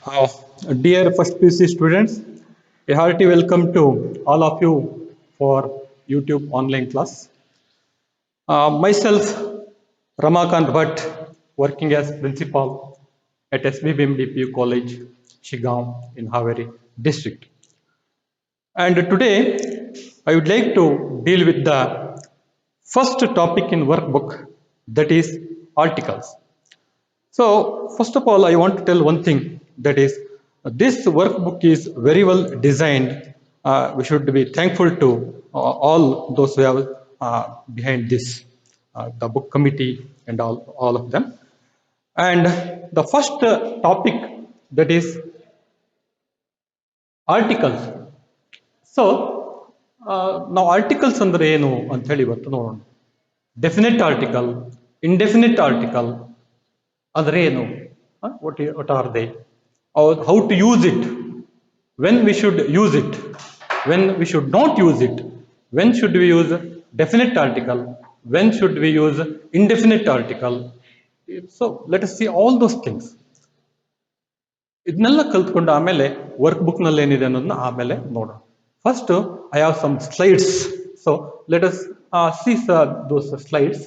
Uh, Dear first PC students, a hearty welcome to all of you for YouTube online class. Myself, Ramakant Bhatt, working as principal at SBBMDPU College, Shigam in Haveri district. And today, I would like to deal with the first topic in workbook, that is articles. So, first of all, I want to tell one thing, that is, this workbook is very well designed. We should be thankful to all those who have behind this, the book committee and all of them. And the first topic, that is articles. So, ನಾವು articles ಅಂದ್ರೆ ಏನು ಅಂತ ಹೇಳಿ ಇವತ್ತು ನೋಡೋಣ. Definite article, indefinite article ಅಂದ್ರೆ ಏನು? What are they? Or how to use it? When we should use it? When we should not use it? When should we use definite article? When should we use indefinite article? So let us see all those things. ಇದನ್ನೆಲ್ಲ ಕಲ್ತ್ಕೊಂಡು ಆಮೇಲೆ work book ನಲ್ಲಿ ಏನಿದೆ ಅನ್ನೋದನ್ನ ಆಮೇಲೆ ನೋಡೋಣ. First I have some slides. So let us see those slides.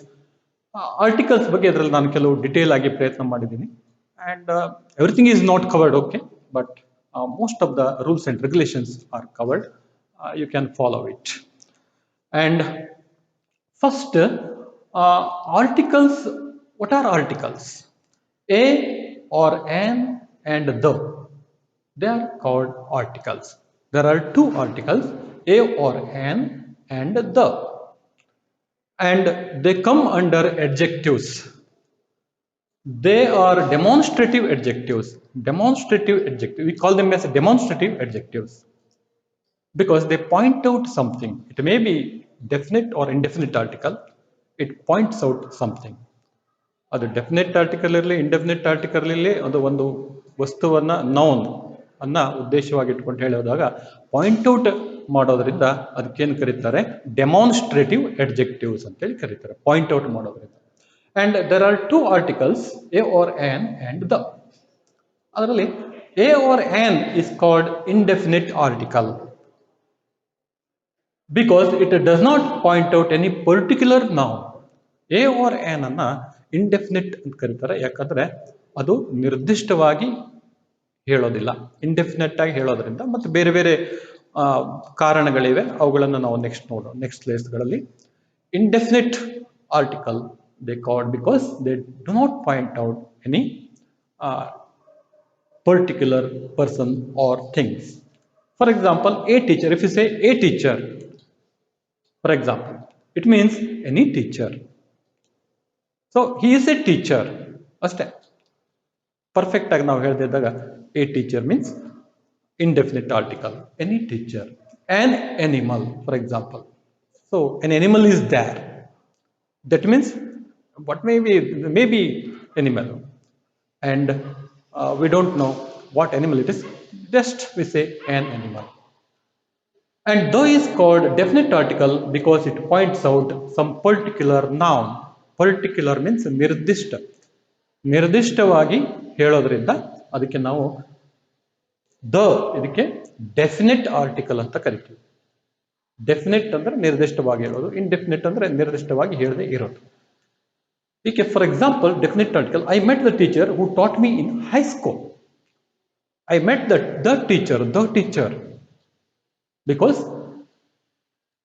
Articles ಬಗ್ಗೆ ಇದರಲ್ಲಿ ನಾನು ಕೆಲವು ಡಿಟೇಲ್ ಆಗಿ ಪ್ರಯತ್ನ ಮಾಡಿದ್ದೀನಿ. And everything is not covered, okay, but most of the rules and regulations are covered. You can follow it. And first, articles. What are articles? A or an and the, they are called articles. There are two articles, a or an and the, and they come under adjectives. They are demonstrative adjectives. Demonstrative adjectives. We call them as demonstrative adjectives because they point out something. It may be definite or indefinite article. It points out something. ಅದು definite article ಇರಲಿ, indefinite article ಇರಲಿ, ಅದು ಒಂದು ವಸ್ತುವನ್ನ noun ಅನ್ನ ಉದ್ದೇಶವಾಗಿ ಇಟ್ಕೊಂಡು ಹೇಳೋದಾಗ point out ಮಾಡೋದ್ರಿಂದ ಅದಕ್ಕೇನು ಕರೀತಾರೆ? ಡೆಮಾನ್ಸ್ಟ್ರೇಟಿವ್ ಅಡ್ಜೆಕ್ಟಿವ್ಸ್ ಅಂತೇಳಿ ಕರೀತಾರೆ, ಪಾಯಿಂಟ್ ಔಟ್ ಮಾಡೋದ್ರಿಂದ. And there are two articles, a or an and the. ಅದರಲ್ಲಿ a or an is called indefinite article because it does not point out any particular noun. a or an ಅನ್ನ indefinite ಅಂತ ಕರೀತಾರೆ, ಯಾಕಂದ್ರೆ ಅದು ನಿರ್ದಿಷ್ಟವಾಗಿ ಹೇಳೋದಿಲ್ಲ. Indefinite ಆಗಿ ಹೇಳೋದ್ರಿಂದ ಮತ್ತೆ ಬೇರೆ ಬೇರೆ ಕಾರಣಗಳಿವೆ, ಅವುಗಳನ್ನು ನಾವು ನೆಕ್ಸ್ಟ್ ನೋಡೋಣ, ನೆಕ್ಸ್ಟ್ ಲೇಸ್ಗಳಲ್ಲಿ. Indefinite article they called because they do not point out any particular person or things. For example, a teacher. If you say a teacher, for example, it means any teacher. So he is a teacher. ಅಷ್ಟೇ. Perfect ಆಗಿ ನಾವು ಹೇಳ್ತಿದ್ದಾಗ a teacher means indefinite article, any teacher. An animal, for example. So an animal is there. That means what maybe animal, and we don't know what animal it is, just we say an animal. And though is called definite article because it points out some particular noun. Particular means ನಿರ್ದಿಷ್ಟವಾಗಿ ಹೇಳೋದ್ರಿಂದ ಅದಕ್ಕೆ ನಾವು ಇದಕ್ಕೆ definite article ಅಂತ ಕರಿತೀವಿ. Definite ಅಂದ್ರೆ ನಿರ್ದಿಷ್ಟವಾಗಿ ಹೇಳೋದು, ಇಂಡೆಫಿನೆಟ್ ಅಂದ್ರೆ ನಿರ್ದಿಷ್ಟವಾಗಿ ಹೇಳದೆ ಇರೋದು. Okay, for example, definite article. I met the teacher who taught me in high school. I met the teacher because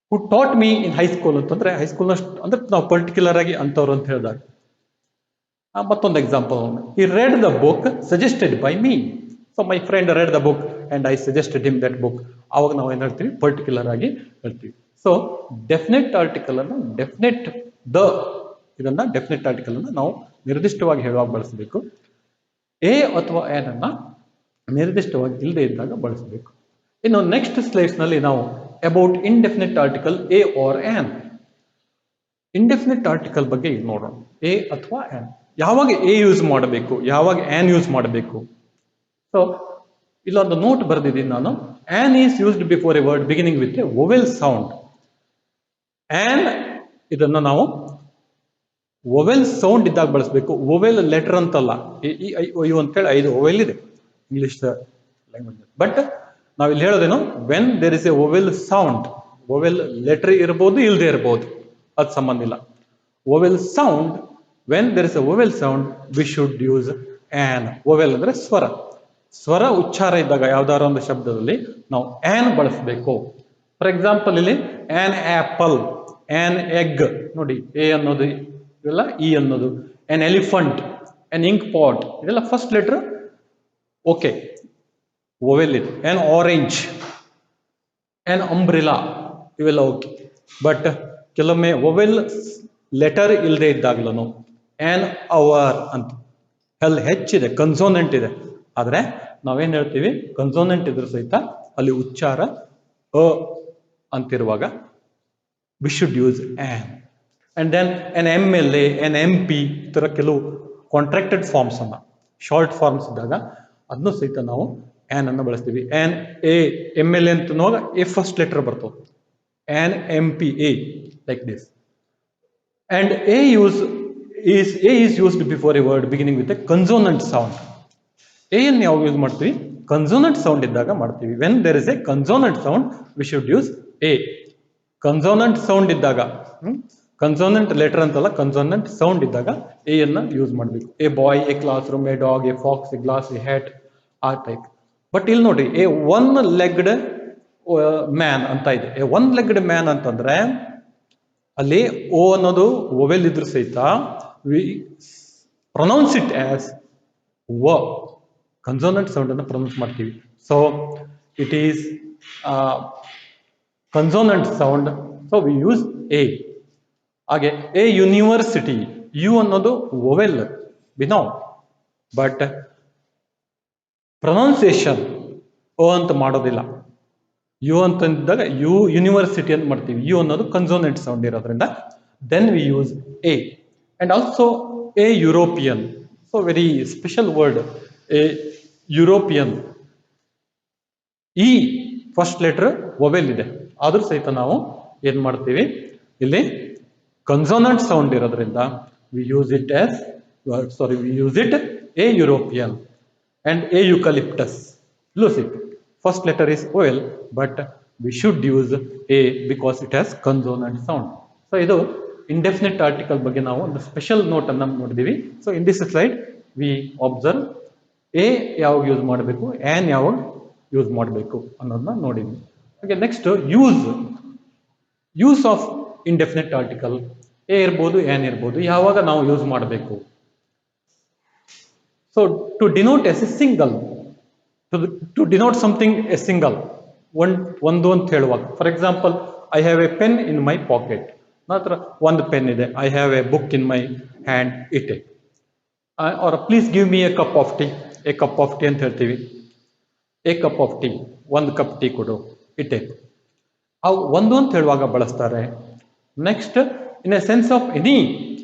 who taught me in high school ಅಂತಂದ್ರೆ ಹೈಸ್ಕೂಲ್ ಅಂದ್ರೆ ನಾವು ಪರ್ಟಿಕ್ಯುಲರ್ ಆಗಿ ಅಂತವ್ರು ಅಂತ ಹೇಳಿದಾಗ. ಮತ್ತೊಂದು example, he read the book suggested by me. So my friend read the book and I suggested him that book. ಅವಾಗ ನಾವು ಏನ್ ಹೇಳ್ತೀವಿ? ಪರ್ಟಿಕ್ಯುಲರ್ ಆಗಿ ಹೇಳ್ತೀವಿ. ಸೊ ಡೆಫಿನೆಟ್ ಆರ್ಟಿಕಲ್ ಅನ್ನು ಡೆಫಿನೆಟ್ ಇದನ್ನ ಡೆಫಿನೆಟ್ ಆರ್ಟಿಕಲ್ ಅನ್ನು ನಾವು ನಿರ್ದಿಷ್ಟವಾಗಿ ಹೇಳುವಾಗ ಬಳಸಬೇಕು. ಎ ಅಥವಾ ಆನ್ ಅನ್ನ ನಿರ್ದಿಷ್ಟವಾಗಿ ಇಲ್ಲದೆ ಇದ್ದಾಗ ಬಳಸಬೇಕು. ಇನ್ನು ನೆಕ್ಸ್ಟ್ ಸ್ಲೈಡ್ಸ್ ನಲ್ಲಿ ನಾವು about indefinite article a or an. Indefinite article ಬಗ್ಗೆ ನೋಡೋಣ. ಎ ಅಥವಾ ಆನ್, ಯಾವಾಗ ಎ ಯೂಸ್ ಮಾಡಬೇಕು, ಯಾವಾಗ ಆನ್ ಯೂಸ್ ಮಾಡಬೇಕು. ಸೊ ಇಲ್ಲೊಂದು ನೋಟ್ ಬರೆದಿದ್ದೀನಿ ನಾನು. An is used before a word beginning with a vowel sound. An ಇದನ್ನ ನಾವು ವೊವೆಲ್ ಸೌಂಡ್ ಇದ್ದಾಗ ಬಳಸಬೇಕು. ವೊವೆಲ್ ಲೆಟರ್ ಅಂತಲ್ಲ. ಇ ಐ ಒ ಯು ಅಂತೇಳಿ 5 ವೊವೆಲ್ ಇದೆ. English language. ಬಟ್ ನಾವಿಲ್ಲಿ ಹೇಳೋದೇನು, when there is a vowel sound, vowel letter ಇರ್ಬೋದು ಇಲ್ಲದೆ ಇರ್ಬೋದು, ಅದು ಸಂಬಂಧ ಇಲ್ಲ. Vowel sound, when there is a vowel sound we should use on. Vowel ಅಂದ್ರೆ ಸ್ವರ, ಸ್ವರ ಉಚ್ಚಾರ ಇದ್ದಾಗ ಯಾವ್ದಾದ್ರು ಒಂದು ಶಬ್ದದಲ್ಲಿ ನಾವು ಆನ್ ಬಳಸಬೇಕು. ಫಾರ್ ಎಕ್ಸಾಂಪಲ್ ಇಲ್ಲಿ ಆನ್ ಆಪಲ್, ಆನ್ ಎಗ್, ನೋಡಿ ಎ ಅನ್ನೋದು ಇವೆಲ್ಲ ಇ ಅನ್ನೋದು. An elephant, an ink pot, ಇದೆಲ್ಲ ಫಸ್ಟ್ ಲೆಟರ್ ಓಕೆ ವೊವೆಲ್ ಇದೆ. ಆನ್ ಆರೆಂಜ್, ಆನ್ ಅಂಬ್ರಿಲಾ, ಇವೆಲ್ಲ ಓಕೆ. ಬಟ್ ಕೆಲವೊಮ್ಮೆ ವೊವೆಲ್ ಲೆಟರ್ ಇಲ್ಲದೆ ಇದ್ದಾಗ್ಲೂ ಆನ್ ಅವರ್ ಅಂತ ಅಲ್ಲಿ ಹೆಚ್ಚಿದೆ, ಕನ್ಸೋನೆಂಟ್ ಇದೆ. ಆದ್ರೆ ನಾವೇನ್ ಹೇಳ್ತೀವಿ, ಕನ್ಸೋನೆಂಟ್ ಇದ್ರೂ ಸಹಿತ ಅಲ್ಲಿ ಉಚ್ಚಾರ ಅ ಅಂತಿರುವಾಗ we should use an. And then N M L A, N M P, ಈ ತರ ಕೆಲವು ಕಾಂಟ್ರಾಕ್ಟೆಡ್ ಫಾರ್ಮ್ಸ್ ಅನ್ನ, ಶಾರ್ಟ್ ಫಾರ್ಮ್ಸ್ ಇದ್ದಾಗ ಅದನ್ನು ಸಹಿತ ನಾವು ಆನ್ ಅನ್ನು ಬಳಸ್ತೀವಿ. An A M L A ಅಂತವಾಗ ಎ ಫಸ್ಟ್ ಲೆಟರ್ ಬರ್ತದೆ, an M P A, like this. And a is used before a word beginning with a consonant sound. A ಅನ್ನು ಯಾವಾಗ ಯೂಸ್ ಮಾಡ್ತೀವಿ, ಕನ್ಸೋನೆಂಟ್ ಸೌಂಡ್ ಇದ್ದಾಗ ಮಾಡ್ತೀವಿ. When there is a consonant sound we should use a. Consonant sound ಇದ್ದಾಗ, consonant letter ಅಂತಲ್ಲ, consonant sound ಇದ್ದಾಗ a ಅನ್ನ use ಮಾಡಬೇಕು. A boy, a classroom, a dog, a fox, a glass, a hat, ಆ type. But ಇಲ್ಲಿ ನೋಡಿ, A one legged man ಅಂತ ಇದೆ. ಎ ಒನ್ ಲೆಗ್ಡ್ ಮ್ಯಾನ್ ಅಂತಂದ್ರೆ ಅಲ್ಲಿ ಓ ಅನ್ನೋದು ವೊವೆಲ್ ಇದ್ರೂ ಸಹಿತ ವಿ ಪ್ರೊನೌನ್ಸ್ ಇಟ್ ಆಸ್ ವ, ಕನ್ಸೋನೆಂಟ್ ಸೌಂಡ್ ಅನ್ನು ಪ್ರೊನೌನ್ಸ್ ಮಾಡ್ತೀವಿ. So it is consonant sound, so we use a. ಹಾಗೆ ಎ ಯೂನಿವರ್ಸಿಟಿ, ಯು ಅನ್ನೋದು ವೊವೆಲ್ ಬಿನೋ, ಬಟ್ ಪ್ರೊನೌನ್ಸಿಯೇಷನ್ ಓ ಅಂತ ಮಾಡೋದಿಲ್ಲ. ಯು ಅಂತಂದಾಗ ಯು ಯೂನಿವರ್ಸಿಟಿ ಅಂತ ಮಾಡ್ತೀವಿ. ಯು ಅನ್ನೋದು ಕನ್ಸೋನೆಂಟ್ ಸೌಂಡ್ ಇರೋದ್ರಿಂದ then we use a. And also a European, so very special word, a European. ಈ ಫಸ್ಟ್ ಲೆಟರ್ ವೊವೆಲ್ ಇದೆ, ಆದ್ರೂ ಸಹಿತ ನಾವು ಏನ್ ಮಾಡ್ತೀವಿ, ಇಲ್ಲಿ ಕನ್ಸೋನೆಂಟ್ ಸೌಂಡ್ ಇರೋದ್ರಿಂದ we use it as, we use it a European. And a eucalyptus, ಲೂಸಿಕ್, first letter is vowel, but we should use a because it has consonant sound. So ಇದು indefinite article ಬಗ್ಗೆ ನಾವು ಒಂದು special note ಅನ್ನ ನೋಡಿದೀವಿ. So in this slide we observe a ಯಾವಾಗ use ಮಾಡಬೇಕು, an ಯಾವಾಗ ಯೂಸ್ ಮಾಡಬೇಕು ಅನ್ನೋದನ್ನ ನೋಡಿದ್ವಿ. ಹಾಗೆ next use of indefinite article. A ಇರ್ಬೋದು, ಆನ್ ಇರ್ಬೋದು, ಯಾವಾಗ ನಾವು ಯೂಸ್ ಮಾಡಬೇಕು. So to denote as a single, to denote something a single, ಒಂದು ಅಂತ ಹೇಳುವಾಗ, for example I have a pen in my pocket, ಮಾತ್ರ ಒಂದು ಪೆನ್ ಇದೆ. I have a book in my hand, it it. R please give me a cup of tea, a cup of tea ಅಂತ ಹೇಳ್ತೀವಿ. A cup of tea, ಒಂದು cup tea ಕೊಡು, it it. ಅವು ಒಂದು ಅಂತ ಹೇಳುವಾಗ ಬಳಸ್ತಾರೆ. Next in a sense of any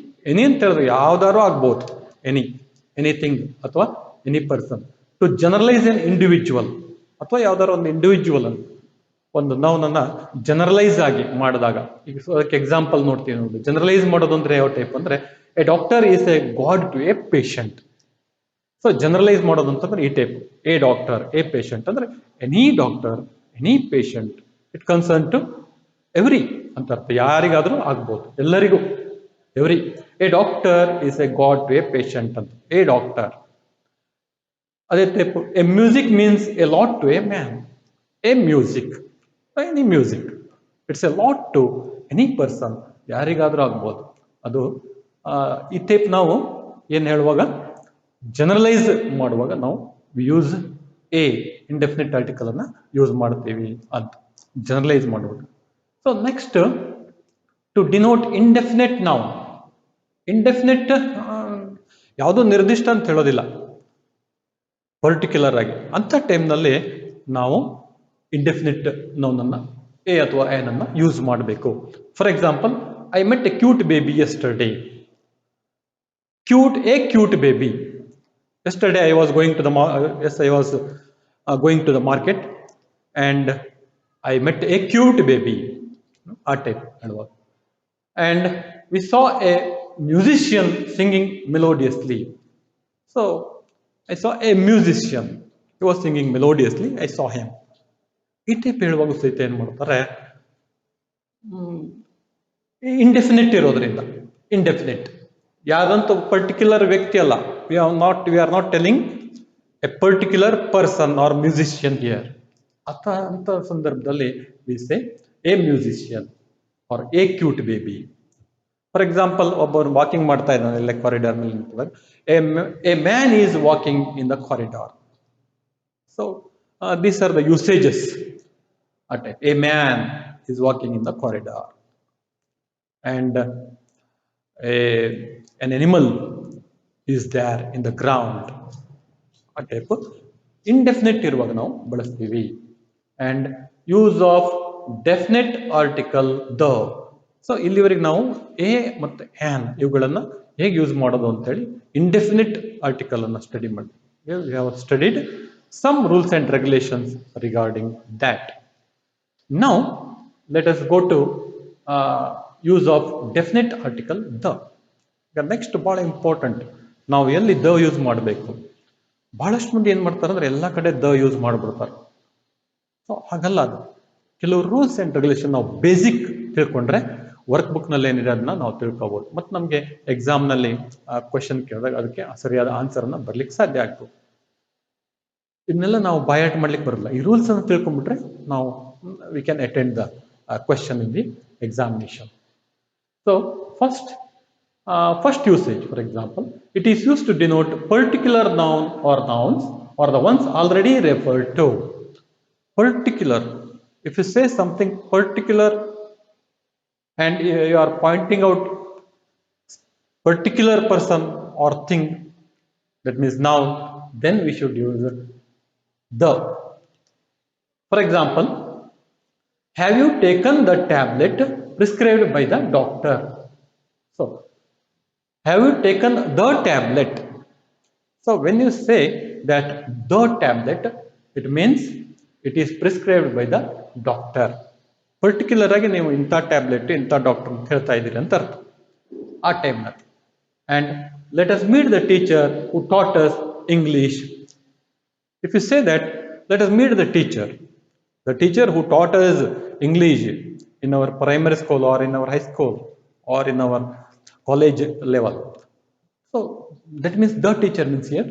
ಅಂತ ಹೇಳಿದ್ರೆ ಯಾವ್ದಾರು ಆಗ್ಬೋದು, ಎನಿಥಿಂಗ್ ಅಥವಾ any person. To generalize an individual, ಅಥವಾ ಯಾವ್ದಾದ್ರು ಒಂದು ಇಂಡಿವಿಜುವಲ್ ಅನ್ನು, ಒಂದು ನೌನನ್ನ ಜನರಲೈಸ್ ಆಗಿ ಮಾಡಿದಾಗ, ಈಗ ಅದಕ್ಕೆ ಎಕ್ಸಾಂಪಲ್ ನೋಡ್ತೀವಿ ನೋಡಿ. ಜನರಲೈಸ್ ಮಾಡೋದು ಅಂದ್ರೆ ಯಾವ ಟೈಪ್ ಅಂದ್ರೆ, a doctor is a god to a patient. So generalise ಮಾಡೋದು ಅಂತಂದ್ರೆ ಈ type, a doctor, a patient ಅಂದ್ರೆ any doctor, any patient, it concern to every ಅಂತ ಅರ್ಥ. ಯಾರಿಗಾದ್ರೂ ಆಗ್ಬೋದು, ಎಲ್ಲರಿಗೂ, every. A doctor is a god to a patient ಅಂತ, ಎ ಡಾಕ್ಟರ್. ಅದೇ type a music means a lot to a man, a music, any music, it's a lot to any person, ಯಾರಿಗಾದ್ರೂ ಆಗ್ಬೋದು. ಅದು ಈ ಟೈಪ್ ನಾವು ಏನ್ ಹೇಳುವಾಗ, generalize ಮಾಡುವಾಗ ನಾವು ಯೂಸ್ ಎ ಇಂಡೆಫಿನಿಟ್ ಆರ್ಟಿಕಲ್ ಅನ್ನ ಯೂಸ್ ಮಾಡ್ತೀವಿ ಅಂತ, ಜನರಲೈಸ್ ಮಾಡುವಾಗ. So next to denote indefinite noun. Indefinite ಯಾವುದೋ ನಿರ್ದಿಷ್ಟ ಅಂತ ಹೇಳೋದಿಲ್ಲ, ಪರ್ಟಿಕ್ಯುಲರ್ ಆಗಿ ಅಂತ ಟೈಮ್ನಲ್ಲಿ ನಾವು ಇಂಡೆಫಿನಿಟ್ ನೌನ್ ಅನ್ನ ಎ ಅಥವಾ ಆನ್ ಅನ್ನ ಯೂಸ್ ಮಾಡಬೇಕು. For example, I met a cute baby yesterday. A cute baby. Yesterday I was going to the market and I met a cute baby. ಆ ಟೈಪ್ ಹೇಳುವಾಗ. And we saw a musician singing melodiously. So I saw a musician. He was singing melodiously, I saw him. ಈ type ಹೇಳುವಾಗ ಸಹಿತ ಏನ್ ಮಾಡ್ತಾರೆ, indefinite ಇರೋದ್ರಿಂದ, indefinite ಯಾವ್ದಂತ particular ವ್ಯಕ್ತಿ ಅಲ್ಲ. We are not telling a particular person or musician here. ಅಂತ ಸಂದರ್ಭದಲ್ಲಿ we say a musician or a cute baby. For example, ಒಬ್ಬರು ವಾಕಿಂಗ್ ಮಾಡ್ತಾ ಇದ್ದಾನೆ ಇಲ್ಲ ಕಾರಿಡಾರ್ ಮೇಲೆ ನಿಂತಿದಾಗ, a man is walking in the corridor. So these are the usages. A man is walking in the corridor and an animal is there in the ground. ಆ type indefinite ಇರುವಾಗ ನಾವು ಬಳಸ್ತೀವಿ. And use of definite article the. So ಇಲ್ಲಿವರೆಗೆ ನಾವು A ಮತ್ತು on ಇವುಗಳನ್ನ ಹೇಗೆ use ಮಾಡೋದು ಅಂತೇಳಿ ಇಂಡೆಫಿನಿಟ್ ಆರ್ಟಿಕಲ್ ಅನ್ನ ಸ್ಟಡಿ ಮಾಡಿ. We have studied some rules and regulations regarding that. Now let us go to use of definite article the. ಈಗ ನೆಕ್ಸ್ಟ್ ಬಹಳ ಇಂಪಾರ್ಟೆಂಟ್, ನಾವು ಎಲ್ಲಿ ದ ಯೂಸ್ ಮಾಡಬೇಕು. ಬಹಳಷ್ಟು ಮಂದಿ ಏನ್ ಮಾಡ್ತಾರೆ ಅಂದ್ರೆ ಎಲ್ಲ ಕಡೆ ದ ಯೂಸ್ ಮಾಡ್ಬಿಡ್ತಾರೆ. ಸೊ ಹಾಗಲ್ಲ, ಅದು ಕೆಲವು ರೂಲ್ಸ್ ಅಂಡ್ ರೆಗ್ಯುಲೇಷನ್ ನಾವು ಬೇಸಿಕ್ ತಿಳ್ಕೊಂಡ್ರೆ ವರ್ಕ್ ಬುಕ್ ನಲ್ಲಿ ಏನಿದೆ ಅದನ್ನ ನಾವು ತಿಳ್ಕೊಬಹುದು. ಮತ್ತೆ ನಮಗೆ ಎಕ್ಸಾಮ್ ನಲ್ಲಿ ಕ್ವೆಶನ್ ಕೇಳಿದಾಗ ಅದಕ್ಕೆ ಸರಿಯಾದ ಆನ್ಸರ್ ಅನ್ನ ಬರ್ಲಿಕ್ಕೆ ಸಾಧ್ಯ ಆಗ್ತದೆ. ಇದನ್ನೆಲ್ಲ ನಾವು ಬಯಾಟ್ ಮಾಡ್ಲಿಕ್ಕೆ ಬರಲ್ಲ. ಈ ರೂಲ್ಸ್ ಅನ್ನು ತಿಳ್ಕೊಂಡ್ಬಿಟ್ರೆ ನಾವು we can attend the question in the examination. So first usage, for example, it is used to denote particular noun or nouns or the ones already referred to. Particular, if you say something particular and you are pointing out particular person or thing, that means noun, then we should use the. For example, have you taken the tablet prescribed by the doctor? So, have you taken the tablet? So, when you say that the tablet, it means it is prescribed by the doctor. Particular ಆಗಿ ನೀವು ಇಂಥ tablet ಇಂಥ doctor ಅಂತ ಹೇಳ್ತಾ ಇದ್ದೀರಿ ಅಂತ ಅರ್ಥ ಆ ಟೈಮ್ನಲ್ಲಿ. And let us meet the teacher who taught us English. If you say that, let us meet the teacher who taught us English in our primary school or in our high school or in our college level. So that means the teacher means here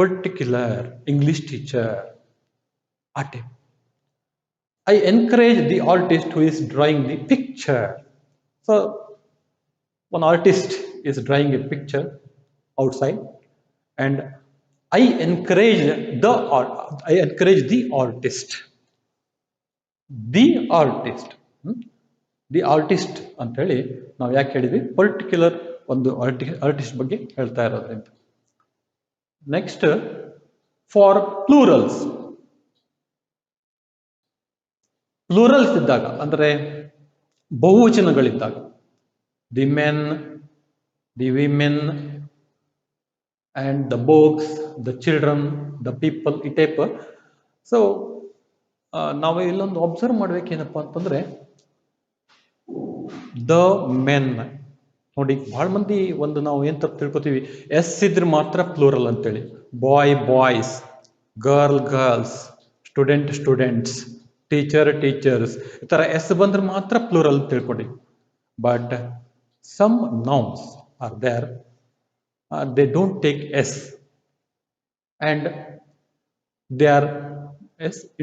particular English teacher. I encourage the artist who is drawing the picture. So one artist is drawing a picture outside and I encourage the artist. The artist ಅಂತ ಹೇಳಿ ನಾವು ಯಾಕೆ ಹೇಳಿದ್ವಿ, particular ಒಂದು artist ಬಗ್ಗೆ ಹೇಳ್ತಾ ಇರೋದ್ರಿಂದ. Next, for plurals ಇದ್ದಾಗ ಅಂದ್ರೆ ಬಹುವಚನಗಳಿದ್ದಾಗ, the men, the women and the books, the children, the people, ಈ ಟೈಪ್. ಸೊ ನಾವು ಇಲ್ಲೊಂದು ಅಬ್ಸರ್ವ್ ಮಾಡ್ಬೇಕೇನಪ್ಪ ಅಂತಂದ್ರೆ, ದ ಮೆನ್ ನೋಡಿ, ಬಹಳ ಮಂದಿ ಒಂದು ನಾವು ಏನ್ ತಪ್ಪು ತಿಳ್ಕೊತೀವಿ, ಎಸ್ ಇದ್ರೆ ಮಾತ್ರ ಪ್ಲೂರಲ್ ಅಂತೇಳಿ. ಬಾಯ್ಸ್, ಗರ್ಲ್ಸ್, ಸ್ಟೂಡೆಂಟ್ಸ್, ಟೀಚರ್ಸ್, ಈ ತರ ಎಸ್ ಬಂದ್ರೆ ಮಾತ್ರ ಪ್ಲೂರಲ್ ಅಂತ ತಿಳ್ಕೊಂಡಿ. But some nouns are there, they don't take S and they are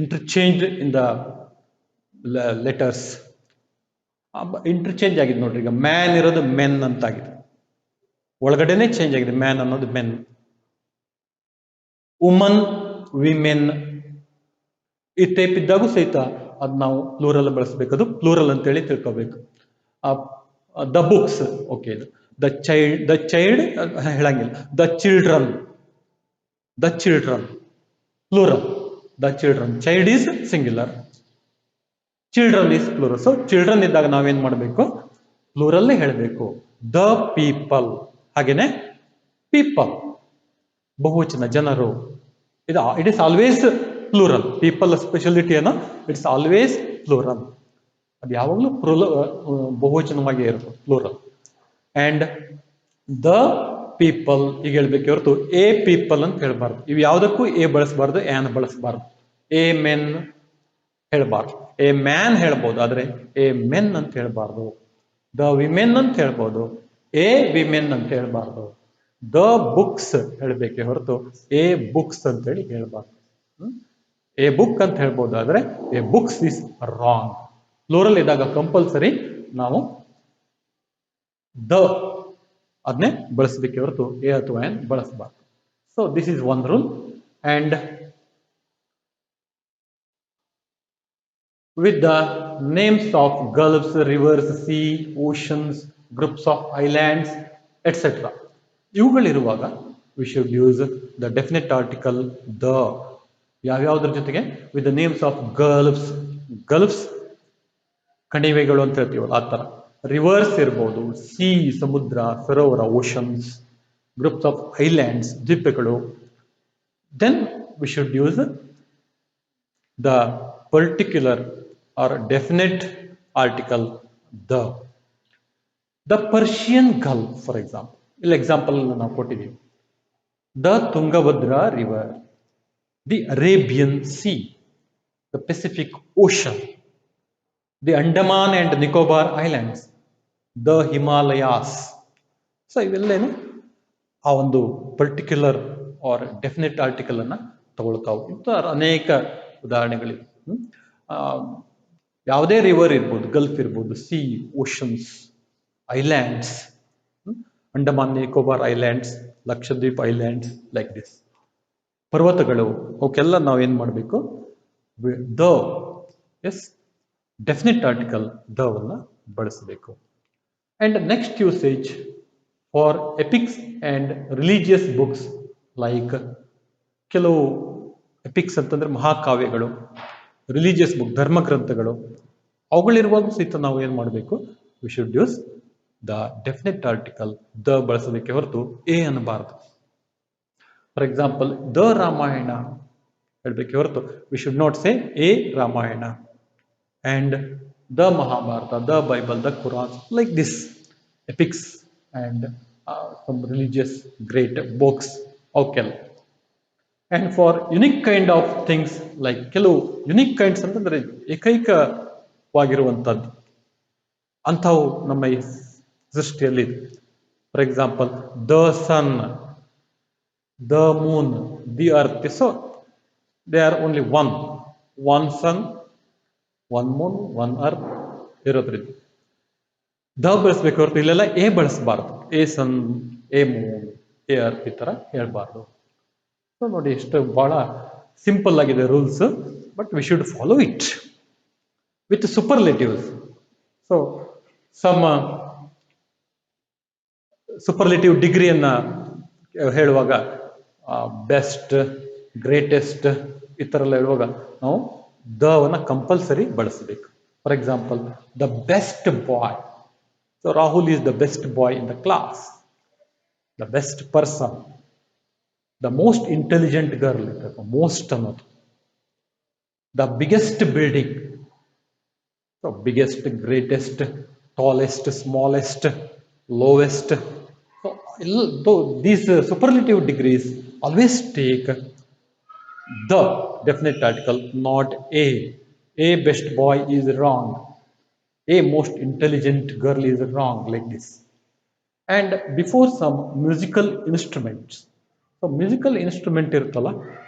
interchanged in the letters. Interchange ಆಗಿದೆ ನೋಡ್ರಿ. ಈಗ ಮ್ಯಾನ್ ಇರೋದು ಮೆನ್ ಅಂತ ಆಗಿದೆ, ಒಳಗಡೆನೆ ಚೇಂಜ್ ಆಗಿದೆ. ಮ್ಯಾನ್ ಅನ್ನೋದು ಮೆನ್, ವುಮನ್, ವಿಮೆನ್, ಈ ಟೈಪ್ ಇದ್ದಾಗೂ ಸಹಿತ ಅದ್ ನಾವು ಪ್ಲೂರಲ್ ಬಳಸಬೇಕು. ಅದು ಪ್ಲೂರಲ್ ಅಂತೇಳಿ ತಿಳ್ಕೋಬೇಕು. The books, okay, the child ಹೇಳಂಗಿಲ್ಲ. The children plural. The children, child is singular, children is plural. So children ಇದ್ದಾಗ ನಾವೇನ್ ಮಾಡಬೇಕು, ಪ್ಲೂರಲ್ ಹೇಳಬೇಕು. ದ ಪೀಪಲ್, ಹಾಗೇನೆ ಪೀಪಲ್ ಬಹುವಚನ, ಜನರು, it is always plural. People speciality ಏನೋ, ಇಟ್ಸ್ ಆಲ್ವೇಸ್ ಪ್ಲೂರಲ್. ಅದು ಯಾವಾಗಲೂ ಬಹುವಚನವಾಗಿ ಇರುತ್ತೆ, ಪ್ಲೂರಲ್. ಅಂಡ್ ದ ಪೀಪಲ್ ಈಗ ಹೇಳ್ಬೇಕು ಹೊರತು ಎ ಪೀಪಲ್ ಅಂತ ಹೇಳ್ಬಾರ್ದು. ಇವು ಯಾವುದಕ್ಕೂ ಎ ಬಳಸಬಾರ್ದು, ಆನ್ ಬಳಸಬಾರ್ದು. ಎ ಮೆನ್ ಹೇಳ್ಬಾರ್ದು. ಎ ಮ್ಯಾನ್ ಹೇಳ್ಬೋದು, ಆದ್ರೆ ಎ ಮೆನ್ ಅಂತ ಹೇಳ್ಬಾರ್ದು. ದ ವಿಮೆನ್ ಅಂತ ಹೇಳ್ಬೋದು, ಎ ವಿಮೆನ್ ಅಂತ ಹೇಳ್ಬಾರ್ದು. ದ ಬುಕ್ಸ್ ಹೇಳ್ಬೇಕೆ ಹೊರತು ಎ ಬುಕ್ಸ್ ಅಂತ ಹೇಳಿ ಹೇಳ್ಬಾರ್ದು. ಎ ಬುಕ್ ಅಂತ ಹೇಳ್ಬೋದು, ಆದ್ರೆ A books is wrong. Plural ಇದ್ದಾಗ ಕಂಪಲ್ಸರಿ ನಾವು ದ ಅದನ್ನೇ ಬಳಸಬೇಕೆ ಹೊರತು ಎ ಅಥವಾ ಎನ್ ಬಳಸಬಾರ್ದು. So this is one rule. And with the names of gulfs, rivers, sea, oceans, groups of islands, etc. ಇವುಗಳಿರುವಾಗ we should use the definite article the. ಯಾವ್ಯಾವುದ್ರ ಜೊತೆಗೆ? with the names of gulfs, gulfs ಕಣಿವೆಗಳು ಅಂತ ಹೇಳ್ತೀವಲ್ಲ ಆ ತರ. Reverse ಇರ್ಬೋದು, sea ಸಮುದ್ರ, ಸರೋವರ oceans, groups of islands ದ್ವೀಪಗಳು. Then we should use the particular or definite article the. The Persian Gulf, for example. ಇಲ್ಲಿ ಎಕ್ಸಾಂಪಲ್ ನಾವು ಕೊಟ್ಟಿದ್ದೀವಿ. The Tungabhadra River, the Arabian Sea, the Pacific Ocean, the Andaman and Nicobar Islands, the Himalayas. So ಇವೆಲ್ಲೇನು ಆ ಒಂದು particular R definite article ಅನ್ನ ತಗೊಳ್ತಾವು. ಇಂಥ ಅನೇಕ ಉದಾಹರಣೆಗಳಿವೆ. ಯಾವುದೇ ರಿವರ್ ಇರ್ಬೋದು, ಗಲ್ಫ್ ಇರ್ಬೋದು, sea, oceans, islands, Andaman Nicobar islands, Lakshadweep islands, like this. ಪರ್ವತಗಳು, ಅವಕ್ಕೆಲ್ಲ ನಾವೇನ್ ಮಾಡಬೇಕು? The as definite article the ಅನ್ನ ಬಳಸಬೇಕು. And next usage for epics and religious books like, ಕೆಲವು ಎಪಿಕ್ಸ್ ಅಂತಂದ್ರೆ ಮಹಾಕಾವ್ಯಗಳು, ರಿಲಿಜಿಯಸ್ ಬುಕ್ ಧರ್ಮ ಗ್ರಂಥಗಳು, ಅವುಗಳಿರುವಾಗ ಸಹಿತ ನಾವು ಏನ್ ಮಾಡಬೇಕು? We should use the definite article the ಬಳಸಬೇಕೆ ಹೊರತು ಎ ಅನ್ನಬಾರದು. ಫಾರ್ ಎಕ್ಸಾಂಪಲ್, ದ ರಾಮಾಯಣ ಹೇಳ್ಬೇಕೆ ಹೊರತು we should not say a Ramayana. And the Mahabharata, the Bible, the Quran, like this epics and some religious great books ಅವಕ್ಕೆಲ್ಲ. And for unique kind of things like, ಕೆಲವು unique kinds ಅಂತಂದ್ರೆ ಏಕೈಕವಾಗಿರುವಂಥದ್ದು, ಅಂಥವು ನಮ್ಮ ಈ ಸೃಷ್ಟಿಯಲ್ಲಿ. For example, the sun, the moon, the earth. So they are only one sun, one moon, one earth ಇರೋದ್ರಿಂದ the ಬಳಸ್ಬೇಕು ಹೊರತು ಇಲ್ಲೆಲ್ಲ ಎ ಬಳಸಬಾರ್ದು. A sun, a moon, a earth ಈ ತರ ಹೇಳ್ಬಾರ್ದು. ಸೊ ನೋಡಿ, ಎಷ್ಟು ಬಹಳ ಸಿಂಪಲ್ ಆಗಿದೆ rules, but we should follow it with superlatives. So some superlative ಡಿಗ್ರಿಯನ್ನ ಹೇಳುವಾಗ ಬೆಸ್ಟ್, ಗ್ರೇಟೆಸ್ಟ್ ಈ ತರ ಎಲ್ಲ ಹೇಳುವಾಗ ನಾವು ದವನ್ನ ಕಂಪಲ್ಸರಿ ಬಳಸಬೇಕು. For example, the best boy. So Rahul is the best boy in the class. The best person, the most intelligent girl, most ಅನ್ನೋದು. The biggest building, so biggest, greatest, tallest, smallest, lowest. So these superlative degrees always take the definite article, not a. A best boy is wrong. A most intelligent girl is wrong, like this. And before some musical instruments. So musical instrument irtala,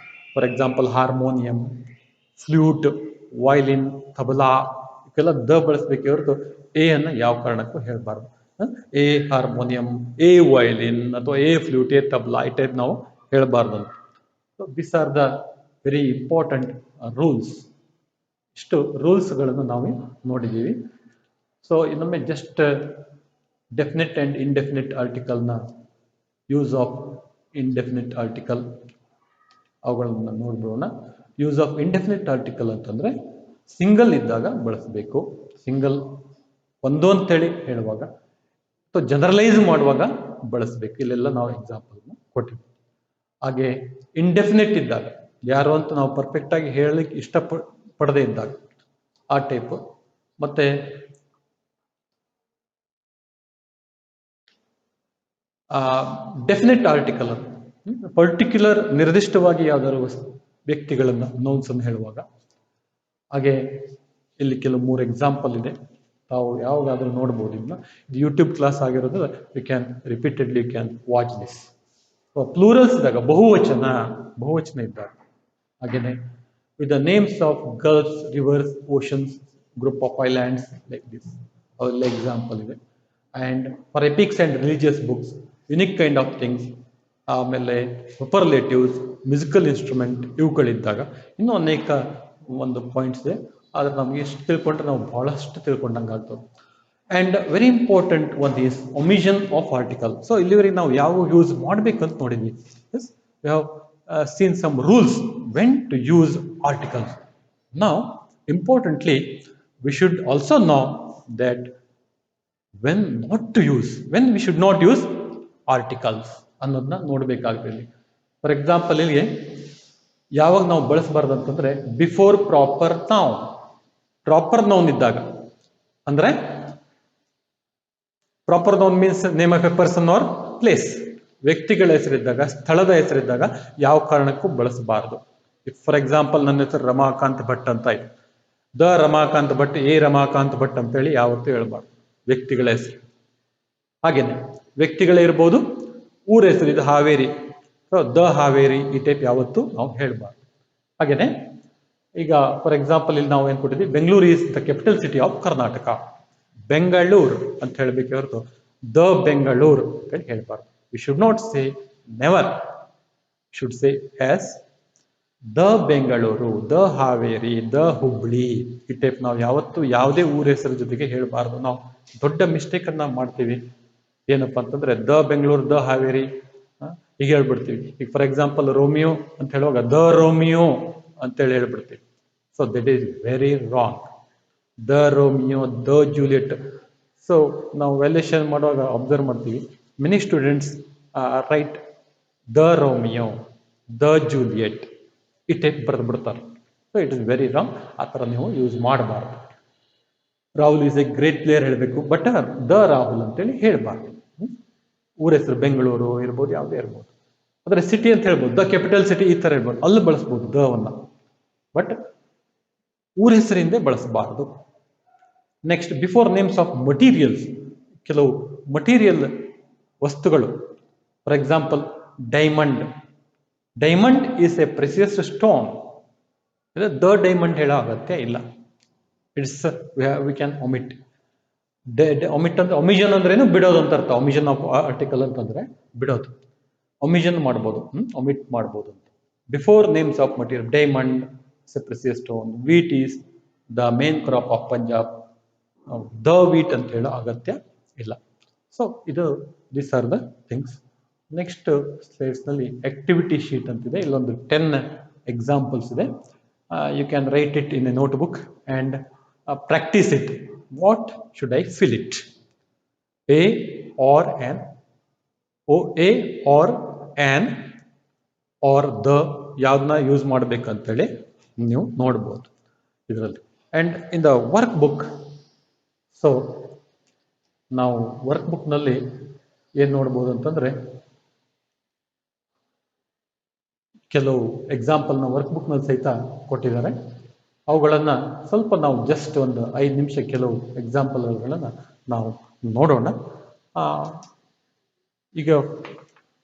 for example, harmonium, flute, violin, tabla, ikella the ಬಳಸಬೇಕೆ ಹೊರತು a ಅನ್ನ ಯಾವ ಕಾರಣಕ್ಕೂ ಹೇಳಬಾರದು. A harmonium, a violin ಅಥವಾ a flute, a tabla ಈ type ನಾವು ಹೇಳಬಾರ್ದು. So this are the very important rules. ಇಷ್ಟು ರೂಲ್ಸ್ಗಳನ್ನು ನಾವು ನೋಡಿದ್ದೀವಿ. ಸೊ ಇನ್ನೊಮ್ಮೆ ಜಸ್ಟ್ ಡೆಫಿನೆಟ್ ಅಂಡ್ ಇಂಡೆಫಿನೆಟ್ ಆರ್ಟಿಕಲ್ನ ಯೂಸ್ ಆಫ್ ಇಂಡೆಫಿನೆಟ್ ಆರ್ಟಿಕಲ್ ಅವುಗಳನ್ನ ನೋಡ್ಬಿಡೋಣ. ಯೂಸ್ ಆಫ್ ಇಂಡೆಫಿನೆಟ್ ಆರ್ಟಿಕಲ್ ಅಂತಂದ್ರೆ ಸಿಂಗಲ್ ಇದ್ದಾಗ ಬಳಸಬೇಕು. ಸಿಂಗಲ್ ಒಂದು ಅಂತೇಳಿ ಹೇಳುವಾಗ ಅಥವಾ ಜನರಲೈಸ್ ಮಾಡುವಾಗ ಬಳಸಬೇಕು. ಇಲ್ಲೆಲ್ಲ ನಾವು ಎಕ್ಸಾಂಪಲ್ ಕೊಟ್ಟಿದ್ವಿ. ಹಾಗೆ ಇಂಡೆಫಿನೆಟ್ ಇದ್ದಾಗ, ಯಾರು ಅಂತ ನಾವು ಪರ್ಫೆಕ್ಟ್ ಆಗಿ ಹೇಳಲಿಕ್ಕೆ ಇಷ್ಟಪಡದೇ ಇದ್ದಾಗ ಆ ಟೈಪ್. ಮತ್ತೆ ಡೆಫಿನೆಟ್ ಆರ್ಟಿಕಲ್ ಅದು ಪರ್ಟಿಕ್ಯುಲರ್ ನಿರ್ದಿಷ್ಟವಾಗಿ ಯಾವ್ದಾದ್ರು ವ್ಯಕ್ತಿಗಳನ್ನ ನೌನ್ಸ್ ಅನ್ನು ಹೇಳುವಾಗ. ಹಾಗೆ ಇಲ್ಲಿ ಕೆಲವು 3 ಎಕ್ಸಾಂಪಲ್ ಇದೆ, ತಾವು ಯಾವಾಗಾದ್ರೂ ನೋಡ್ಬೋದು. ಇದನ್ನ ಇದು ಯೂಟ್ಯೂಬ್ ಕ್ಲಾಸ್ ಆಗಿರೋದ್ರಿಂದ you can repeatedly you can watch this. Plurals ಇದ್ದಾಗ ಬಹುವಚನ ಇದ್ದಾಗ, ಹಾಗೇನೆ with the names of gulfs, rivers, oceans, group of islands like this. Example ಇದೆ. And for epics and religious books, unique kind of things, ಆಮೇಲೆ ಸೂಪರ್ಲೇಟಿವ್ಸ್, musical instrument ಇವುಗಳಿದ್ದಾಗ ಇನ್ನೂ ಅನೇಕ ಒಂದು points ಇದೆ. ಆದ್ರೆ ನಮ್ಗೆ ಎಷ್ಟು ತಿಳ್ಕೊಂಡ್ರೆ ನಾವು ಬಹಳಷ್ಟು ತಿಳ್ಕೊಂಡಂಗೆ ಆಗ್ತದೆ. And very important one is omission of article. So ಇಲ್ಲಿವರೆಗೆ ನಾವು ಯಾವ ಯೂಸ್ ಮಾಡ್ಬೇಕಂತ ನೋಡಿದ್ವಿ. We have seen some rules when to use articles. Now, importantly, we should also know that when we should not use articles ಅನ್ನೋದನ್ನ ನೋಡ್ಬೇಕಾಗ್ತದೆ. For example ಇಲ್ಲಿಗೆ ಯಾವಾಗ ನಾವು ಬಳಸಬಾರ್ದು ಅಂತಂದ್ರೆ ಬಿಫೋರ್ ಪ್ರಾಪರ್ ನೌನ್ ಇದ್ದಾಗ, ಅಂದ್ರೆ proper noun means name of a person or place, ವ್ಯಕ್ತಿಗಳ ಹೆಸರಿದ್ದಾಗ, ಸ್ಥಳದ ಹೆಸರಿದ್ದಾಗ ಯಾವ ಕಾರಣಕ್ಕೂ ಬಳಸಬಾರದು. ಫಾರ್ ಎಕ್ಸಾಂಪಲ್ ನನ್ನ ಹೆಸರು ರಮಾಕಾಂತ್ ಭಟ್ ಅಂತ ಇದೆ, ದ ರಮಾಕಾಂತ್ ಭಟ್, ಎ ರಮಾಕಾಂತ್ ಭಟ್ ಅಂತ ಹೇಳಿ ಯಾವತ್ತೂ ಹೇಳ್ಬಾರ್ದು ವ್ಯಕ್ತಿಗಳ ಹೆಸರು. ಹಾಗೇನೆ ವ್ಯಕ್ತಿಗಳೇ ಇರ್ಬೋದು, ಊರ ಹೆಸರು ಇದು ಹಾವೇರಿ, ದ ಹಾವೇರಿ ಈ ಟೈಪ್ ಯಾವತ್ತೂ ನಾವು ಹೇಳ್ಬಾರ್ದು. ಹಾಗೇನೆ ಈಗ ಫಾರ್ ಎಕ್ಸಾಂಪಲ್ ಇಲ್ಲಿ ನಾವು ಏನ್ ಕೊಟ್ಟಿದ್ವಿ, Bengaluru is the capital city of Karnataka, Bengaluru ಅಂತ ಹೇಳ್ಬೇಕೆ ಹೊರತು ದ ಬೆಂಗಳೂರು ಅಂತ ಹೇಳಿ ಹೇಳ್ಬಾರ್ದು. We should not say never, should say as the Bengaluru, the Haveri, the Hubli. ಈ ಟೈಪ್ ನಾವು ಯಾವತ್ತು ಯಾವುದೇ ಊರ ಹೆಸರು ಜೊತೆಗೆ ಹೇಳಬಾರ್ದು. ನಾವು ದೊಡ್ಡ ಮಿಸ್ಟೇಕ್ ಅನ್ನ ಮಾಡ್ತೀವಿ. ಏನಪ್ಪಾ ಅಂತಂದ್ರೆ ದ ಬೆಂಗಳೂರು, ದ ಹಾವೇರಿ ಹೀಗೆ ಹೇಳ್ಬಿಡ್ತೀವಿ. ಈಗ ಫಾರ್ ಎಕ್ಸಾಂಪಲ್ ರೋಮಿಯೋ ಅಂತ ಹೇಳುವಾಗ ದ ರೋಮಿಯೋ ಅಂತೇಳಿ ಹೇಳ್ಬಿಡ್ತೀವಿ. So that is very wrong. The Romeo, the Juliet. So ನಾವು ವ್ಯಾಲ್ಯೂಯೇಷನ್ ಮಾಡುವಾಗ ಅಬ್ಸರ್ವ್ ಮಾಡ್ತೀವಿ, many students write the Romeo, the Juliet ಈ ಟೈಪ್ ಬರೆದು ಬಿಡ್ತಾರೆ. So it is very wrong. ಆ ಥರ ನೀವು ಯೂಸ್ ಮಾಡಬಾರ್ದು. Rahul is a great player ಹೇಳಬೇಕು, ಬಟ್ ದ ರಾಹುಲ್ ಅಂತೇಳಿ ಹೇಳ್ಬಾರ್ದು. ಊರ ಹೆಸರು ಬೆಂಗಳೂರು ಇರ್ಬೋದು, ಯಾವುದೇ ಇರ್ಬೋದು. ಆದರೆ ಸಿಟಿ ಅಂತ ಹೇಳ್ಬೋದು, ದ ಕ್ಯಾಪಿಟಲ್ ಸಿಟಿ ಈ ಥರ ಹೇಳ್ಬೋದು, ಅಲ್ಲಿ ಬಳಸ್ಬೋದು ದವನ್ನ, ಬಟ್ ಊರ ಹೆಸರಿಂದ ಬಳಸಬಾರದು. Next, before names of materials, ಕೆಲವು ಮಟೀರಿಯಲ್ ವಸ್ತುಗಳು. For example diamond is a precious stone. The diamond ಹೇಳೋ ಅಗತ್ಯ ಇಲ್ಲ. It's we can omit. Omit ಅಂದ್ರೆ ಒಮಿಷನ್ ಅಂದ್ರೇನು ಬಿಡೋದು ಅಂತ ಅರ್ಥ. ಒಮಿಷನ್ ಆಫ್ ಆರ್ಟಿಕಲ್ ಅಂತಂದ್ರೆ ಬಿಡೋದು, ಒಮಿಷನ್ ಮಾಡ್ಬೋದು, ಒಮಿಟ್ ಮಾಡ್ಬೋದು ಅಂತ. Before names of material, diamond is a precious stone, wheat is the main crop of Punjab, the wheat ಅಂತ ಹೇಳೋ ಅಗತ್ಯ ಇಲ್ಲ. So these are the things. Next slides ನಲ್ಲಿ ಆಕ್ಟಿವಿಟಿ ಶೀಟ್ ಅಂತಿದೆ. ಇಲ್ಲೊಂದು 10 ಎಕ್ಸಾಂಪಲ್ಸ್ ಇದೆ. You can write it in a notebook and practice it. What should I fill it? A or an, a or an or the, ಯಾವ್ದನ್ನ use ಮಾಡ್ಬೇಕಂತೇಳಿ ನೀವು ನೋಡ್ಬೋದು ಇದರಲ್ಲಿ. And in the work book, so ನಾವು work book ನಲ್ಲಿ ಏನ್ ನೋಡ್ಬೋದು ಅಂತಂದ್ರೆ ಕೆಲವು ಎಕ್ಸಾಂಪಲ್ ನ ವರ್ಕ್ ಬುಕ್ ನಲ್ಲಿ ಸಹಿತ ಕೊಟ್ಟಿದ್ದಾರೆ. ಅವುಗಳನ್ನ ಸ್ವಲ್ಪ ನಾವು ಜಸ್ಟ್ ಒಂದು 5 ನಿಮಿಷ ಕೆಲವು ಎಕ್ಸಾಂಪಲ್ಗಳನ್ನ ನಾವು ನೋಡೋಣ. ಈಗ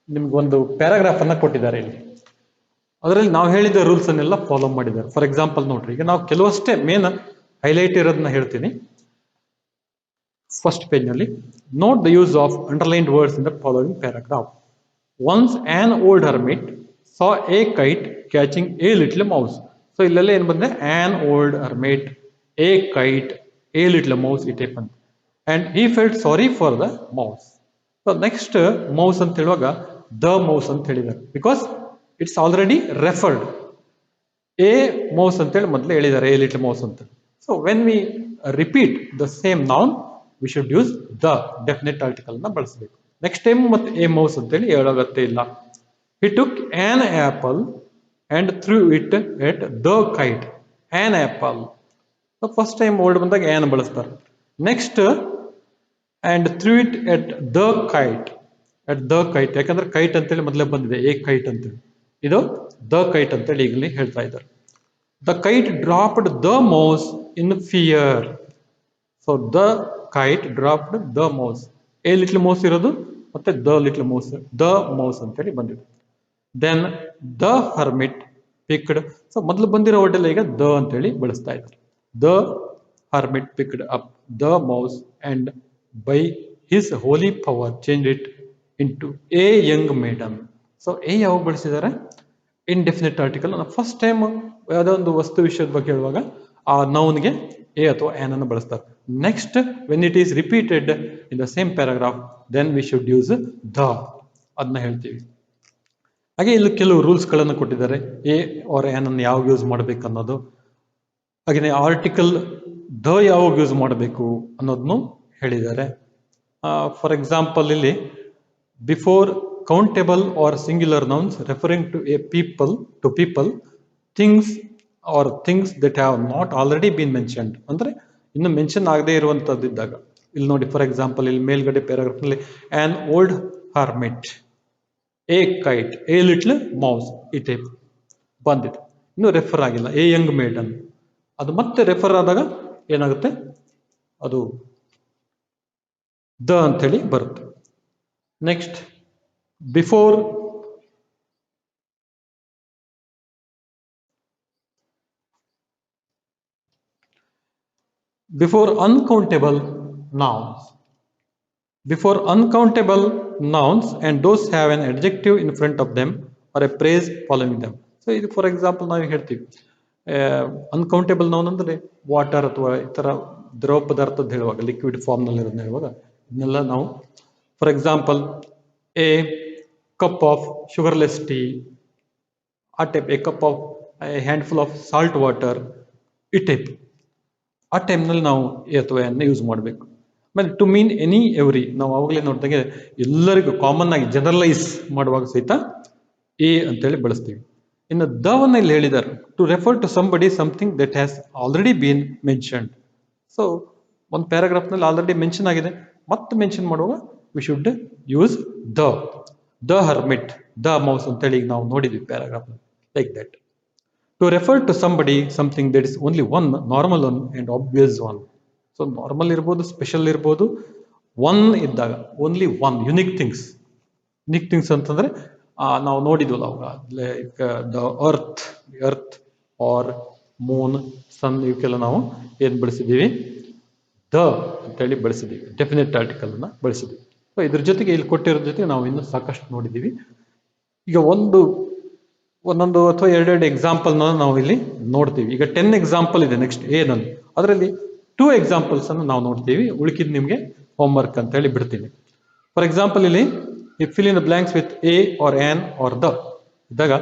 ನಿಮ್ಗೊಂದು ಪ್ಯಾರಾಗ್ರಾಫ್ ಅನ್ನ ಕೊಟ್ಟಿದ್ದಾರೆ ಇಲ್ಲಿ. ಅದರಲ್ಲಿ ನಾವು ಹೇಳಿದ ರೂಲ್ಸ್ ಅನ್ನೆಲ್ಲ ಫಾಲೋ ಮಾಡಿದ್ದಾರೆ. ಫಾರ್ ಎಕ್ಸಾಂಪಲ್ ನೋಡ್ರಿ, ಈಗ ನಾವು ಕೆಲವಷ್ಟೇ ಮೇನ್ ಹೈಲೈಟ್ ಇರೋದನ್ನ ಹೇಳ್ತೀನಿ. ಫಸ್ಟ್ ಪೇಜ್ ನಲ್ಲಿ note the use of underlined words in the following paragraph. Once on old hermit saw a kite catching a little mouse. So ಇಲ್ಲೆಲ್ಲ ಏನ್ ಬಂದ್ರೆ an old hermit, a kite, a little mouse ಈ type ಅಂತ. And he felt sorry for the mouse. So next mouse ಅಂತ ಹೇಳುವಾಗ the mouse ಅಂತ ಹೇಳಿದ್ದಾರೆ, because it's already referred. A mouse ಅಂತೇಳಿ ಮೊದಲೇ ಹೇಳಿದ್ದಾರೆ, ಎ ಲಿಟಲ್ ಮೌಸ್ ಅಂತ. So when we repeat the same noun V should use the definite article ನ ಬಳಸಬೇಕು. ನೆಕ್ಸ್ಟ್ ಟೈಮ್ ಮತ್ತೆ ಎ ಮೌಸ್ ಅಂತೇಳಿ ಹೇಳೋಗತ್ತೆ ಇಲ್ಲ. He took an apple and threw it at the kite. An apple. So first time word ಬಂದಾಗ an ಬಳಸ್ತಾರೆ. Next and threw it at the kite. At the kite, ಯಾಕಂದ್ರೆ kite ಅಂತೇಳಿ ಮೊದಲೇ ಬಂದಿದೆ, A kite ಅಂತೇಳಿ. ಇದು ದ ಕೈಟ್ ಅಂತೇಳಿ ಈಗಲೇ ಹೇಳ್ತಾ ಇದ್ದಾರೆ. The kite dropped the mouse in fear. So the kite dropped the mouse, a little mouse ಇರೋದು ಮತ್ತೆ the little mouse, the mouse ಅಂತೇಳಿ ಬಂದಿದೆ. Then the hermit picked. So ಮೊದಲು ಬಂದಿರೋ ವರ್ಡ್ ಈಗ ದ ಅಂತೇಳಿ ಬಳಸ್ತಾ ಇದ್ದಾರೆ. The hermit picked up the mouse and by his holy power change it into a young maiden. So a ಯಾವಾಗ ಬಳಸಿದ್ದಾರೆ? Indefinite article. ಫಸ್ಟ್ ಟೈಮ್ ಯಾವುದೋ ಒಂದು ವಸ್ತು ವಿಷಯದ ಬಗ್ಗೆ ಹೇಳುವಾಗ ಆ ನೌನ್ಗೆ ಎ ಅಥವಾ ಆನ್ ಅನ್ನು ಬಳಸ್ತಾರೆ. Next when it is repeated in the same paragraph then we should use the, ಅದನ್ನ ಹೇಳ್ತೀವಿ. ಹಾಗೆ ಇಲ್ಲಿ ಕೆಲವು ರೂಲ್ಸ್ ಗಳನ್ನು ಕೊಟ್ಟಿದ್ದಾರೆ, ಎ ಆರ್ ಆನ್ ಅನ್ನು ಯಾವಾಗ ಯೂಸ್ ಮಾಡಬೇಕು ಅನ್ನೋದು. ಹಾಗೆ ಆರ್ಟಿಕಲ್ ದ ಯಾವಾಗ ಯೂಸ್ ಮಾಡಬೇಕು ಅನ್ನೋದನ್ನು ಹೇಳಿದ್ದಾರೆ. ಫಾರ್ ಎಕ್ಸಾಂಪಲ್ ಇಲ್ಲಿ before countable or singular nouns referring to a people, to people, things or things that have not already been mentioned, ಅಂದ್ರೆ ಇನ್ನು ಮೆನ್ಷನ್ ಆಗದೆ ಇರುವಂತದ್ದು ಇದ್ದಾಗ. ಇಲ್ಲಿ ನೋಡಿ, ಫಾರ್ ಎಕ್ಸಾಂಪಲ್ ಇಲ್ಲಿ ಮೇಲ್ಗಡೆ ಪ್ಯಾರಾಗ್ರಾಫ್ ನಲ್ಲಿ an old hermit, a kite, a little mouse, ಈ ಟೈಪ್ ಬಂದಿದೆ. ಇನ್ನು ರೆಫರ್ ಆಗಿಲ್ಲ ಎ ಯಂಗ್ ಮೇಡನ್. ಅದು ಮತ್ತೆ ರೆಫರ್ ಆದಾಗ ಏನಾಗುತ್ತೆ, ಅದು ದ ಅಂತೇಳಿ ಬರುತ್ತೆ. Next before uncountable nouns. Before uncountable nouns and those have an adjective in front of them or a praise following them. So ಇದು ಫಾರ್ ಎಕ್ಸಾಂಪಲ್ ನಾವು ಹೇಳ್ತೀವಿ, ಅನ್ಕೌಂಟೇಬಲ್ ನೌನ್ ಅಂದ್ರೆ ವಾಟರ್ ಅಥವಾ ಈ ತರ ದ್ರವ ಪದಾರ್ಥದ ಹೇಳುವಾಗ, ಲಿಕ್ವಿಡ್ ಫಾರ್ಮ್ ನಲ್ಲಿ ಇರೋದನ್ನ ಹೇಳುವಾಗ ಇದನ್ನೆಲ್ಲ ನಾವು, for example a cup of sugarless tea, ಆ type, a cup of handful of salt water, ಈ ಟೈಪ್. ಆ ಟೈಮ್ನಲ್ಲಿ ನಾವು ಎ ಅಥವಾ ಎನ್ ಯೂಸ್ ಮಾಡಬೇಕು. ಆಮೇಲೆ ಟು ಮೀನ್ ಎನಿ ಎವ್ರಿ, ನಾವು ಅವಾಗಲೇ ನೋಡಿದಾಗೆ ಎಲ್ಲರಿಗೂ ಕಾಮನ್ ಆಗಿ ಜನರಲೈಸ್ ಮಾಡುವಾಗ ಸಹಿತ ಎ ಅಂತೇಳಿ ಬಳಸ್ತೀವಿ. ಇನ್ನು ದವನ್ನ ಇಲ್ಲಿ ಹೇಳಿದ್ದಾರೆ, to refer to somebody something that has already been mentioned. So ಒಂದು ಪ್ಯಾರಾಗ್ರಾಫ್ ನಲ್ಲಿ ಆಲ್ರೆಡಿ ಮೆನ್ಷನ್ ಆಗಿದೆ, ಮತ್ತೆ ಮೆನ್ಷನ್ ಮಾಡುವಾಗ we should use the hermit, the mouse ಅಂತೇಳಿ ಈಗ ನಾವು ನೋಡಿದ್ವಿ paragraph like that. To refer to somebody, something that is only one, normal one and obvious one. So normal ಇರ್ಬೋದು, ಸ್ಪೆಷಲ್ ಇರ್ಬೋದು, ಒನ್ ಇದ್ದಾಗ only one, unique things. Unique things ಅಂತಂದ್ರೆ ನಾವು ನೋಡಿದ್ವಲ್ಲ ಅವಾಗ, like the earth or moon, sun, ಇವಕ್ಕೆಲ್ಲ ನಾವು ಏನ್ ಬಳಸಿದೀವಿ, ದ ಅಂತೇಳಿ ಬಳಸಿದೀವಿ, ಡೆಫಿನೆಟ್ ಆರ್ಟಿಕಲ್ ಅನ್ನ ಬಳಸಿದೀವಿ. ಸೊ ಇದ್ರ ಜೊತೆಗೆ ಇಲ್ಲಿ ಕೊಟ್ಟಿರೋ ಜೊತೆಗೆ ನಾವು ಇನ್ನೂ ಸಾಕಷ್ಟು ನೋಡಿದೀವಿ. ಈಗ ಒಂದೊಂದು ಅಥವಾ ಎರಡೆರಡು ಎಕ್ಸಾಂಪಲ್ ನಾವು ಇಲ್ಲಿ ನೋಡ್ತೀವಿ. ಈಗ 10 ಎಕ್ಸಾಂಪಲ್ ಇದೆ ನೆಕ್ಸ್ಟ್ ಏನಲ್ಲಿ, ಅದರಲ್ಲಿ 2 ಎಕ್ಸಾಂಪಲ್ಸ್ ಅನ್ನು ನಾವು ನೋಡ್ತೀವಿ, ಉಳಿಕಿದ್ ನಿಮ್ಗೆ ಹೋಮ್ ವರ್ಕ್ ಅಂತ ಹೇಳಿ ಬಿಡ್ತೀನಿ. ಫಾರ್ ಎಕ್ಸಾಂಪಲ್ ಇಲ್ಲಿ fill in the blanks with a or an or the ಇದ್ದಾಗ,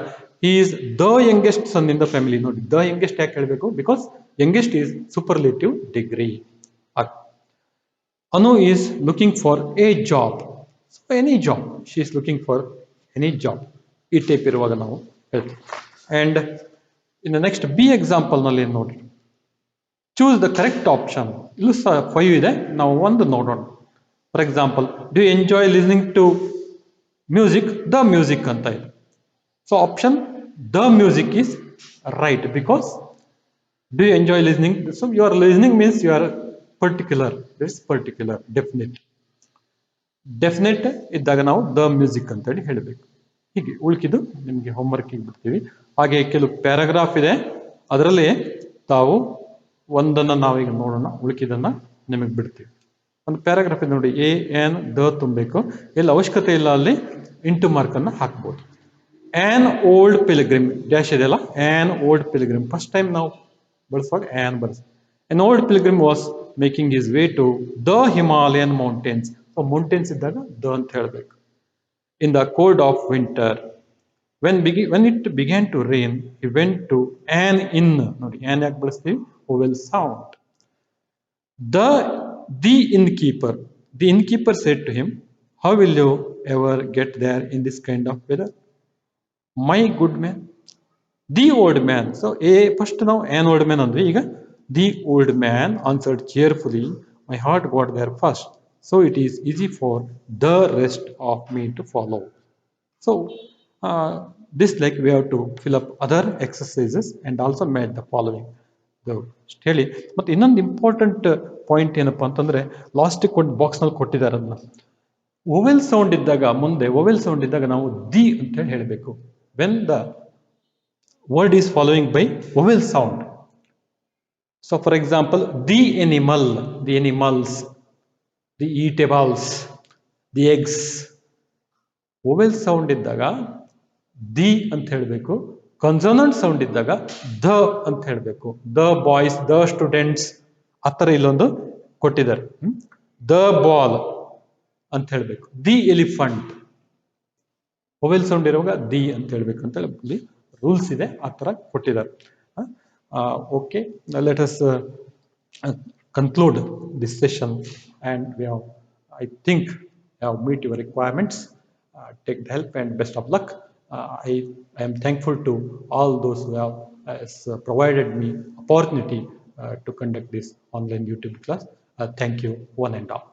he is the youngest son in the family. ನೋಡಿ, ದ ಯಂಗೆಸ್ಟ್ ಯಾಕೆ ಹೇಳ್ಬೇಕು? Because youngest is superlative degree. Anu is looking for a job, so any job, she is looking for any job, ಈ type ಇರುವಾಗ ನಾವು ಹೇಳ್ತೀವಿ. And in next B example ನಲ್ಲಿ ನೋಡ್ರಿ, choose the correct option. ಇಲ್ಲೂ ಸಹ 5 ಇದೆ, ನಾವು ಒಂದು ನೋಡೋಣ. For example, do you enjoy listening to music, the music ಅಂತ ಇದೆ. So option the music is right, because do you enjoy listening, so you are listening means you are particular, it's particular, definite ಇದ್ದಾಗ ನಾವು the music ಅಂತೇಳಿ ಹೇಳಬೇಕು. ಹೀಗೆ ಉಳ್ಕಿದ್ದು ನಿಮಗೆ homework ಬಿಡ್ತೀವಿ. ಹಾಗೆ ಕೆಲವು ಪ್ಯಾರಾಗ್ರಾಫ್ ಇದೆ, ಅದರಲ್ಲಿ ತಾವು ಒಂದನ್ನು ನಾವೀಗ ನೋಡೋಣ, ಉಳ್ಕಿದನ್ನ ನಿಮಗೆ ಬಿಡ್ತೀವಿ. ಒಂದು ಪ್ಯಾರಾಗ್ರಾಫ್ ಇದೆ ನೋಡಿ, ಎ ಆನ್ ದ ತುಂಬಬೇಕು, ಎಲ್ಲಿ ಅವಶ್ಯಕತೆ ಇಲ್ಲ ಅಲ್ಲಿ ಇಂಟು ಮಾರ್ಕ್ ಅನ್ನ ಹಾಕ್ಬೋದು. ಆನ್ ಓಲ್ಡ್ ಪಿಲ್ಗ್ರಿಮ್ ಡ್ಯಾಶ್ ಇದೆಯಲ್ಲ, an old pilgrim first time ನಾವು ಬಳಸುವಾಗ ಆನ್ ಬಳಸಿ. An old pilgrim was making his way to the Himalayan mountains. So mountains ಇದ್ದಾಗ ದ ಅಂತ ಹೇಳಬೇಕು. In the cold of winter, when it began to rain, he went to an inn. ನೋಡಿ, an ಯಾಕೆ ಬಳಸ್ತೀವಿ? vowel sound. The innkeeper said to him, how will you ever get there in this kind of weather, my good man? The old man, so first ನಾವು an old man ಅಂದ್ರೆ, ಈಗ the old man answered cheerfully, my heart got there first, So it is easy for the rest of me to follow. So this like we have to fill up other exercises and also make the following. ಹೇಳಿ ಮತ್ತೆ ಇನ್ನೊಂದು important point ಏನಪ್ಪಾ ಅಂತಂದ್ರೆ last ಒಂದು box ನಲ್ಲಿ ಕೊಟ್ಟಿದ್ದಾರೆ ಅದನ್ನ. Vowel sound ಇದ್ದಾಗ ಮುಂದೆ ಓವೆಲ್ ಸೌಂಡ್ ಇದ್ದಾಗ ನಾವು ದಿ ಅಂತ ಹೇಳಿ ಹೇಳಬೇಕು. When the word is following by vowel sound. So for example the animal, the animals, the eatables, the eggs. Vowel sound ಇದ್ದಾಗ ದಿ ಅಂತ ಹೇಳಬೇಕು. ಕನ್ಸೋನೆಂಟ್ ಸೌಂಡ್ ಇದ್ದಾಗ ದ ಅಂತ ಹೇಳಬೇಕು. ದ ಬಾಯ್ಸ್, ದ ಸ್ಟೂಡೆಂಟ್ಸ್ ಆ ಥರ ಇಲ್ಲೊಂದು ಕೊಟ್ಟಿದ್ದಾರೆ. ದ ಬಾಲ್ ಅಂತ ಹೇಳಬೇಕು. The elephant. ಓವೆಲ್ ಸೌಂಡ್ ಇರುವಾಗ ದಿ ಅಂತ ಹೇಳ್ಬೇಕು ಅಂತ ಹೇಳಿ ರೂಲ್ಸ್ ಇದೆ, ಆ ಥರ ಕೊಟ್ಟಿದ್ದಾರೆ. Okay, let us conclude this session, and we have, I think, have meet your requirements. Take the help and best of luck. I am thankful to all those who have provided me opportunity to conduct this online YouTube class. Thank you, one and all.